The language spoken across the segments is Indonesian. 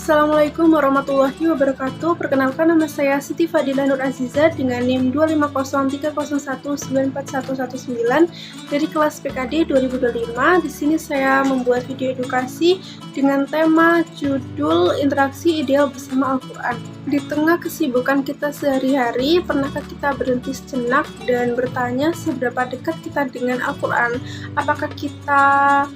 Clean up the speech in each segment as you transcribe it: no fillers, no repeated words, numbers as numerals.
Assalamualaikum warahmatullahi wabarakatuh. Perkenalkan, nama saya Siti Fadilah Nur Aziza dengan NIM 25030194119 dari kelas PKD 2025. Di sini saya membuat video edukasi dengan tema judul Interaksi Ideal Bersama Al-Quran. Di tengah kesibukan kita sehari-hari, pernahkah kita berhenti sejenak dan bertanya seberapa dekat kita dengan Al-Quran? Apakah kita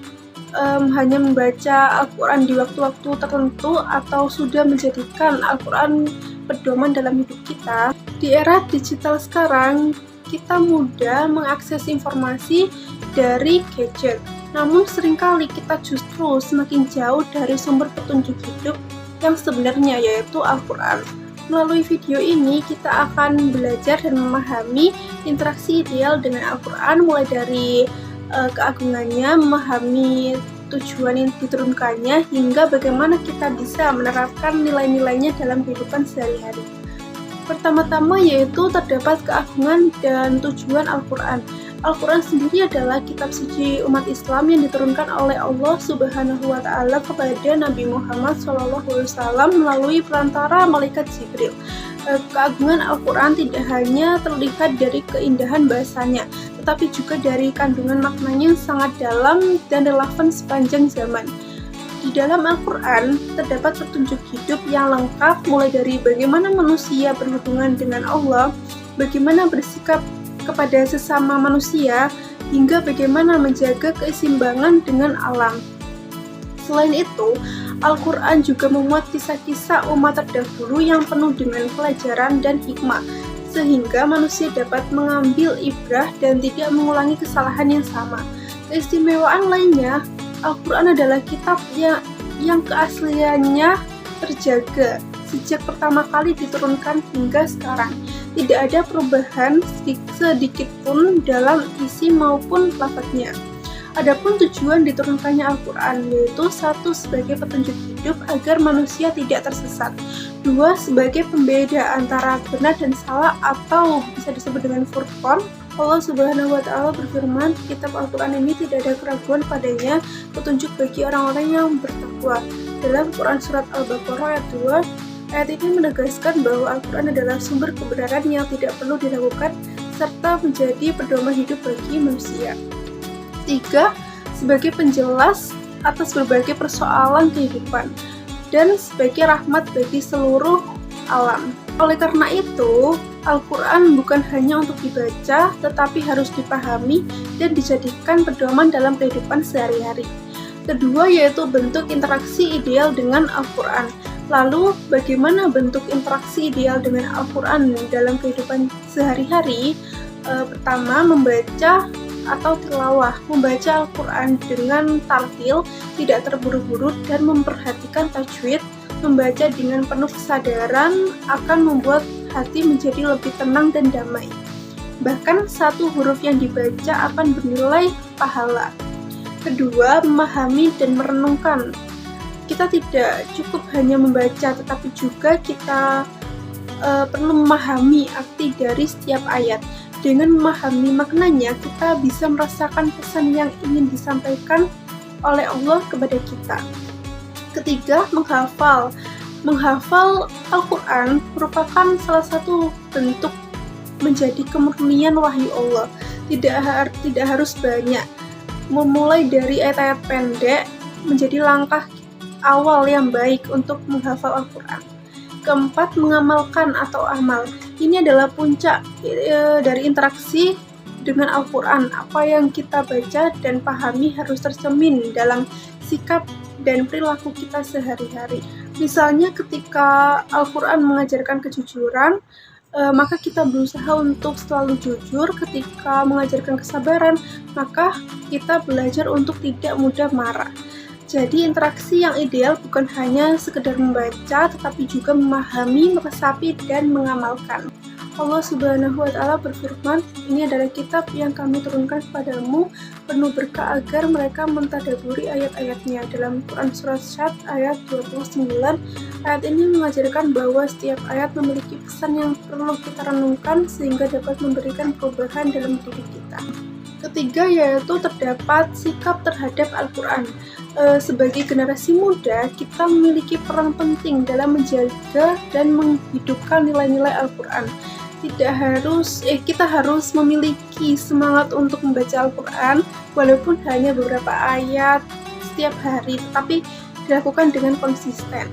hanya membaca Al-Quran di waktu-waktu tertentu atau sudah menjadikan Al-Quran pedoman dalam hidup kita? Di era digital sekarang, kita mudah mengakses informasi dari gadget. Namun seringkali kita justru semakin jauh dari sumber petunjuk hidup yang sebenarnya, yaitu Al-Quran. Melalui video ini, kita akan belajar dan memahami interaksi ideal dengan Al-Quran, mulai dari keagungannya, memahami tujuan yang diturunkannya, hingga bagaimana kita bisa menerapkan nilai-nilainya dalam kehidupan sehari-hari. Pertama-tama yaitu terdapat keagungan dan tujuan Al-Quran. Al-Quran sendiri adalah kitab suci umat Islam yang diturunkan oleh Allah Subhanahu wa Ta'ala kepada Nabi Muhammad SAW melalui perantara malaikat Jibril. Keagungan Al-Quran tidak hanya terlihat dari keindahan bahasanya, tetapi juga dari kandungan maknanya yang sangat dalam dan relevan sepanjang zaman. Di dalam Al-Quran terdapat petunjuk hidup yang lengkap, mulai dari bagaimana manusia berhubungan dengan Allah, bagaimana bersikap kepada sesama manusia, hingga bagaimana menjaga keseimbangan dengan alam. Selain itu, Al-Quran juga memuat kisah-kisah umat terdahulu yang penuh dengan pelajaran dan hikmah, sehingga manusia dapat mengambil ibrah dan tidak mengulangi kesalahan yang sama. Keistimewaan lainnya, Al-Quran adalah kitab yang keasliannya terjaga sejak pertama kali diturunkan hingga sekarang. Tidak ada perubahan sedikit pun dalam isi maupun lafadznya. Adapun tujuan diturunkannya Al-Quran yaitu: 1. Sebagai petunjuk hidup agar manusia tidak tersesat. 2. Sebagai pembeda antara benar dan salah, atau bisa disebut dengan furqan. Allah Subhanahu wa Ta'ala berfirman, kitab Al-Quran ini tidak ada keraguan padanya, petunjuk bagi orang-orang yang bertakwa. Dalam Quran Surat Al-Baqarah ayat 2, ayat ini menegaskan bahwa Al-Quran adalah sumber kebenaran yang tidak perlu diragukan serta menjadi pedoman hidup bagi manusia. 3. Sebagai penjelas atas berbagai persoalan kehidupan dan sebagai rahmat bagi seluruh alam. Oleh karena itu, Al-Quran bukan hanya untuk dibaca, tetapi harus dipahami dan dijadikan pedoman dalam kehidupan sehari-hari. Kedua yaitu bentuk interaksi ideal dengan Al-Quran. Lalu, bagaimana bentuk interaksi ideal dengan Al-Quran dalam kehidupan sehari-hari? Pertama, membaca atau tilawah. Membaca Al-Quran dengan tartil, tidak terburu-buru dan memperhatikan tajwid. Membaca dengan penuh kesadaran akan membuat hati menjadi lebih tenang dan damai. Bahkan satu huruf yang dibaca akan bernilai pahala. Kedua, memahami dan merenungkan. Kita tidak cukup hanya membaca, tetapi juga kita perlu memahami arti dari setiap ayat. Dengan memahami maknanya, kita bisa merasakan pesan yang ingin disampaikan oleh Allah kepada kita. Ketiga, menghafal. Menghafal Al-Quran merupakan salah satu bentuk menjadi kemurnian wahyu Allah. Tidak harus banyak. Memulai dari ayat-ayat pendek menjadi langkah awal yang baik untuk menghafal Al-Quran. Keempat, mengamalkan atau amal. Ini adalah puncak dari interaksi dengan Al-Quran. Apa yang kita baca dan pahami harus tercermin dalam sikap dan perilaku kita sehari-hari. Misalnya ketika Al-Quran mengajarkan kejujuran, maka kita berusaha untuk selalu jujur. Ketika mengajarkan kesabaran, maka kita belajar untuk tidak mudah marah. Jadi interaksi yang ideal bukan hanya sekedar membaca, tetapi juga memahami, meresapi, dan mengamalkan. Allah Subhanahu wa Ta'ala berfirman, ini adalah kitab yang kami turunkan kepadamu, penuh berkah agar mereka mentadabburi ayat-ayatnya. Dalam Quran Surat Syad ayat 29, ayat ini mengajarkan bahwa setiap ayat memiliki pesan yang perlu kita renungkan sehingga dapat memberikan perubahan dalam diri kita. Ketiga yaitu terdapat sikap terhadap Al-Quran. Sebagai generasi muda, kita memiliki peran penting dalam menjaga dan menghidupkan nilai-nilai Al-Quran. Kita harus memiliki semangat untuk membaca Al-Quran, walaupun hanya beberapa ayat setiap hari, tetapi dilakukan dengan konsisten.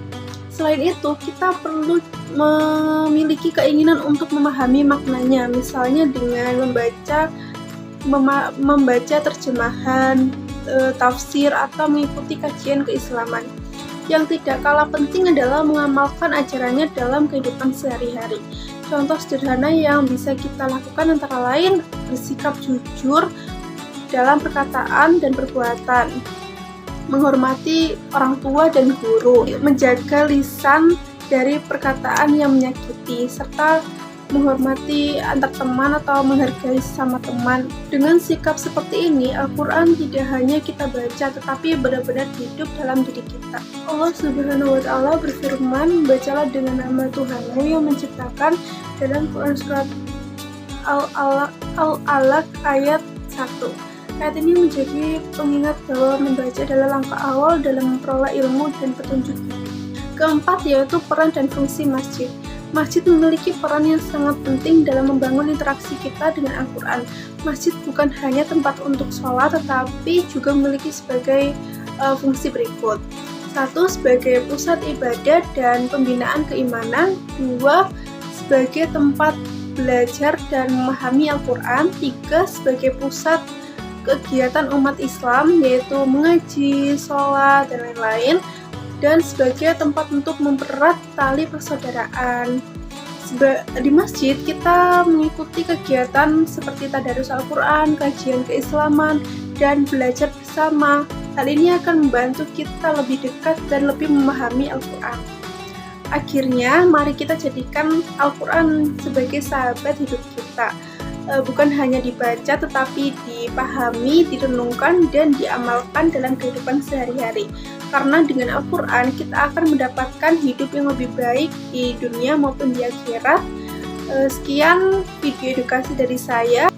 Selain itu, kita perlu memiliki keinginan untuk memahami maknanya, misalnya dengan membaca terjemahan, tafsir, atau mengikuti kajian keislaman. Yang tidak kalah penting adalah mengamalkan ajarannya dalam kehidupan sehari-hari. Contoh sederhana yang bisa kita lakukan antara lain bersikap jujur dalam perkataan dan perbuatan, menghormati orang tua dan guru, menjaga lisan dari perkataan yang menyakiti, serta menghormati antar teman atau menghargai sesama teman. Dengan sikap seperti ini, Al-Quran tidak hanya kita baca, tetapi benar-benar hidup dalam diri kita. Allah Subhanahu wa Ta'ala berfirman, "Bacalah dengan nama Tuhanmu yang menciptakan," dalam Quran surat Al-Alaq ayat 1. Ayat ini menjadi pengingat bahwa membaca adalah langkah awal dalam memperoleh ilmu dan petunjuk. Keempat yaitu peran dan fungsi masjid. Masjid memiliki peran yang sangat penting dalam membangun interaksi kita dengan Al-Quran. Masjid bukan hanya tempat untuk sholat, tetapi juga memiliki sebagai fungsi berikut. 1. Sebagai pusat ibadah dan pembinaan keimanan. 2. Sebagai tempat belajar dan memahami Al-Quran. 3. Sebagai pusat kegiatan umat Islam, yaitu mengaji, sholat, dan lain-lain. Dan sebagai tempat untuk mempererat tali persaudaraan. Di masjid, kita mengikuti kegiatan seperti tadarus Al-Quran, kajian keislaman, dan belajar bersama. Hal ini akan membantu kita lebih dekat dan lebih memahami Al-Quran. Akhirnya, mari kita jadikan Al-Quran sebagai sahabat hidup kita. Bukan hanya dibaca, tetapi dipahami, direnungkan, dan diamalkan dalam kehidupan sehari-hari. Karena dengan Al-Quran, kita akan mendapatkan hidup yang lebih baik di dunia maupun di akhirat. Sekian video edukasi dari saya.